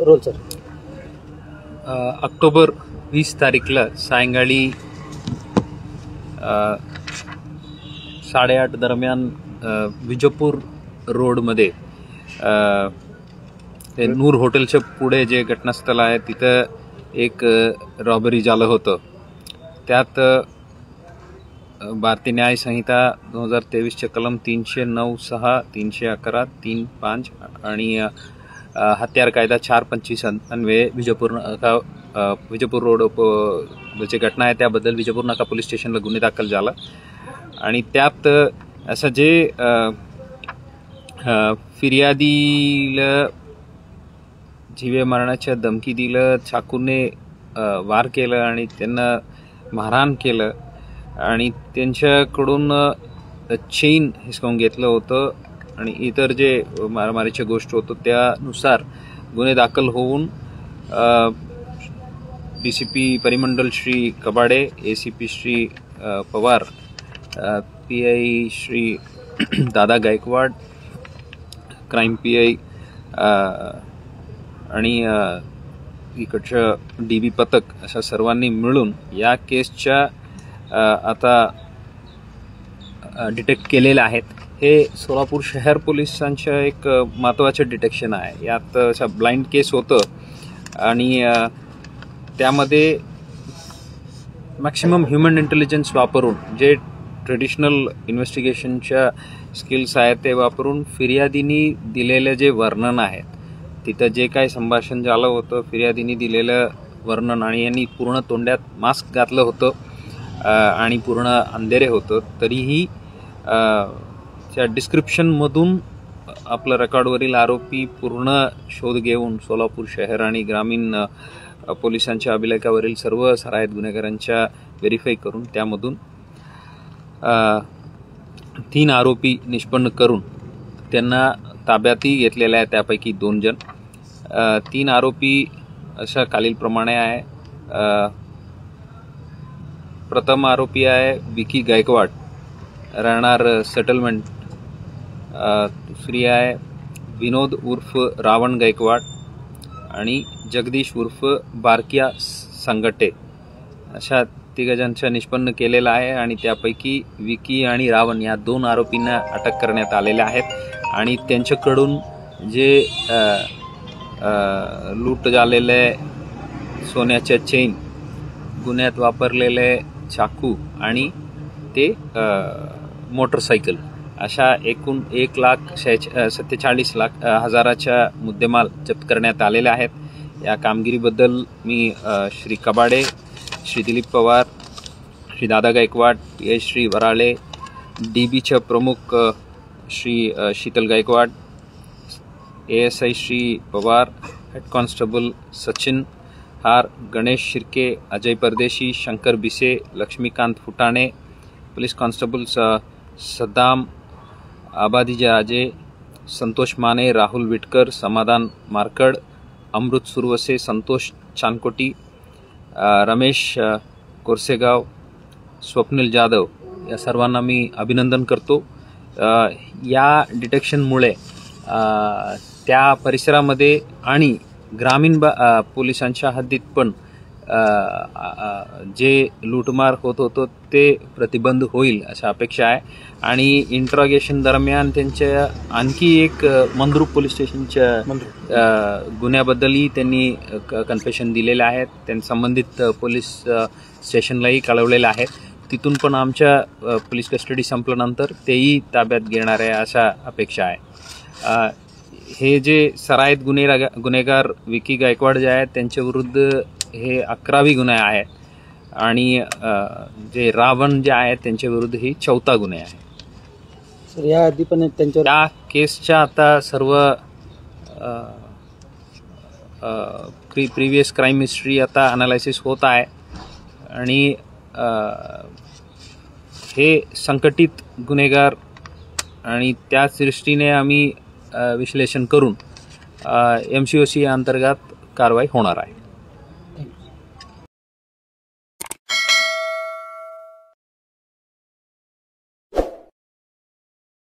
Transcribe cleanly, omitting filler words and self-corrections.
Role sir. October 20 तारीखला सायंकाळी 8:30 दरम्यान विजयपूर रोडमध्ये ते नूर हॉटेलच्या पुढे जे घटनास्थळ आहे तिथं एक रॉबरी झालं होतं. त्यात भारतीय न्याय संहिता 2023 कलम 309(6), 311, 3(5) आणि हत्यार कायदा 425 अन्वये विजयपूर रोड जे घटना आहे त्याबद्दल विजयपूर नाका पोलीस स्टेशनला गुन्हे दाखल झाला. आणि त्यात असं जे फिर्यादीला जीवे मारण्याच्या धमकी दिलं, चाकूने वार केलं आणि त्यांना मारहाण केलं आणि त्यांच्याकडून चेन हिसकावून घेतलं होतं आणि इतर जे मारामारीच्या गोष्ट होतं त्यानुसार गुन्हे दाखल होऊन DCP परिमंडल श्री कबाडे, ACP श्री पवार, PI श्री दादा गायकवाड, क्राईम PI आणि इकडचं DB पथक अशा सर्वांनी मिळून या केसच्या आता डिटेक्ट केलेले आहेत. हे सोलापूर शहर पोलिसांचं एक महत्त्वाचं डिटेक्शन आहे. यात असा ब्लाइंड केस होतं आणि त्यामध्ये मॅक्सिमम ह्युमन इंटेलिजन्स वापरून जे ट्रेडिशनल इन्व्हेस्टिगेशनच्या स्किल्स आहेत ते वापरून फिर्यादींनी दिलेलं जे वर्णन आहे तिथं जे काही संभाषण झालं होतं, फिर्यादींनी दिलेलं वर्णन आणि यांनी पूर्ण तोंडात मास्क घातलं होतं आणि पूर्ण अंधेरे होतं तरीही त्या डिस्क्रिप्शनमधून आपलं रेकॉर्डवरील आरोपी पूर्ण शोध घेऊन सोलापूर शहर आणि ग्रामीण पोलिसांच्या अभिलेखावरील सर्व सराईत गुन्हेगारांच्या व्हेरीफाय करून त्यामधून 3 आरोपी निष्पन्न करून त्यांना ताब्यातही घेतलेले आहे. त्यापैकी 2 जण. 3 आरोपी अशा खालीलप्रमाणे आहे. प्रथम आरोपी आहे विकी गायकवाड, राहणार सेटलमेंट. दुसरी आहे विनोद उर्फ रावण गायकवाड आणि जगदीश उर्फ बारक्या संगटे. अशा 3 जणांचा निष्पन्न केलेला आहे आणि त्यापैकी विकी आणि रावण या 2 आरोपींना अटक करण्यात आलेल्या आहेत आणि त्यांच्याकडून जे लूट झालेले सोन्याच्या चेन, गुन्ह्यात वापरलेले चाकू आणि ते मोटरसायकल अशा एकूण 1,47,00,000च्या मुद्देमाल जप्त करण्यात आलेले आहेत. या कामगिरीबद्दल मी श्री कबाडे, श्री दिलीप पवार, श्री दादा गायकवाड, PI श्री वराळे, DBच्या प्रमुख Shri Sheetal Gaikwad, ASI Shri Pawar, head constable Sachin Har, Ganesh Shirke, Ajay Pardeshi, Shankar Bise, Laxmikant Phutane, police constable Saddam Abadiraje, Santosh Mane, Rahul Vitkar, Samadhan Markad, अमृत सुरवसे, संतोष चानकोटी, रमेश कोरसेगाव, स्वप्नील जाधव या सर्वांना मी अभिनंदन करतो. या डिटेक्शनमुळे त्या परिसरामध्ये आणि ग्रामीण पोलिसांच्या हद्दीत पण जे लूटमार होत होतं ते प्रतिबंध होईल अशा अपेक्षा आहे. आणि इंट्रॉगेशन दरम्यान त्यांच्या आणखी एक मंद्रुप पोलीस स्टेशनच्या गुन्ह्याबद्दलही त्यांनी कन्फेशन दिलेले आहेत. त्यांनी संबंधित पोलीस स्टेशनलाही कळवलेलं आहे. तिथून पण आमच्या पोलीस कस्टडी संपल्यानंतर तेही ताब्यात घेणार आहे अशा अपेक्षा आहे. हे जे सराईत गुन्हेगार विकी गायकवाड जे आहेत त्यांच्याविरुद्ध हे 11वी गुन्हा आहे आणि जे रावण जे आहेत त्यांच्याविरुद्ध ही 4था गुन्हा आहे. सर या आधी पण त्यांच्यावर या केसच्या आता सर्व प्रिव्हियस क्राईम हिस्ट्री आता अनालायसिस होत आहे आणि हे संकटित गुन्हेगार आणि त्याच दृष्टीने आम्ही विश्लेषण करून MCOC अंतर्गत कारवाई होणार आहे.